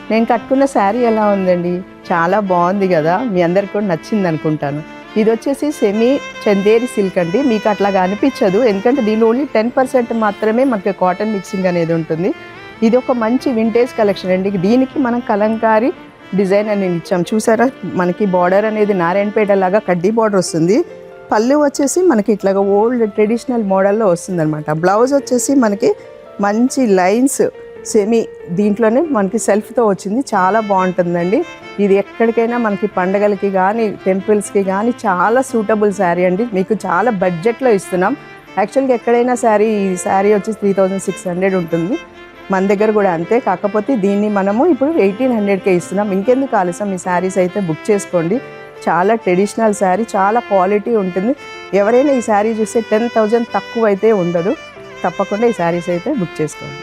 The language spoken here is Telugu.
నేను కట్టుకున్న శారీ ఎలా ఉందండి? చాలా బాగుంది కదా, మీ అందరికి కూడా నచ్చింది అనుకుంటాను. ఇది వచ్చేసి సెమీ చందేరి సిల్క్ అండి. మీకు అట్లాగా అనిపించదు, ఎందుకంటే దీనిలో ఓన్లీ 10% మాత్రమే మనకి కాటన్ మిక్సింగ్ అనేది ఉంటుంది. ఇది ఒక మంచి వింటేజ్ కలెక్షన్ అండి. దీనికి మనం కలంకారీ డిజైన్ అనేది ఇచ్చాం. చూసారా, మనకి బార్డర్ అనేది నారాయణపేట లాగా కడ్డీ బార్డర్ వస్తుంది. పళ్ళు వచ్చేసి మనకి ఇట్లాగా ఓల్డ్ ట్రెడిషనల్ మోడల్లో వస్తుంది అనమాట. బ్లౌజ్ వచ్చేసి మనకి మంచి లైన్స్ సెమీ దీంట్లోనే మనకి సెల్ఫ్తో వచ్చింది. చాలా బాగుంటుందండి. ఇది ఎక్కడికైనా మనకి పండగలకి కానీ టెంపుల్స్కి కానీ చాలా సూటబుల్ శారీ అండి. మీకు చాలా బడ్జెట్లో ఇస్తున్నాం. యాక్చువల్గా ఎక్కడైనా ఈ శారీ వచ్చి 3600 ఉంటుంది. మన దగ్గర కూడా అంతే. కాకపోతే దీన్ని మనము ఇప్పుడు 1800కే ఇస్తున్నాం. ఇంకెందుకు ఆలస్యం, ఈ శారీస్ అయితే బుక్ చేసుకోండి. చాలా ట్రెడిషనల్ శారీ, చాలా క్వాలిటీ ఉంటుంది. ఎవరైనా ఈ శారీ చూస్తే 10,000 తక్కువ అయితే ఉండదు. తప్పకుండా ఈ శారీస్ అయితే బుక్ చేసుకోండి.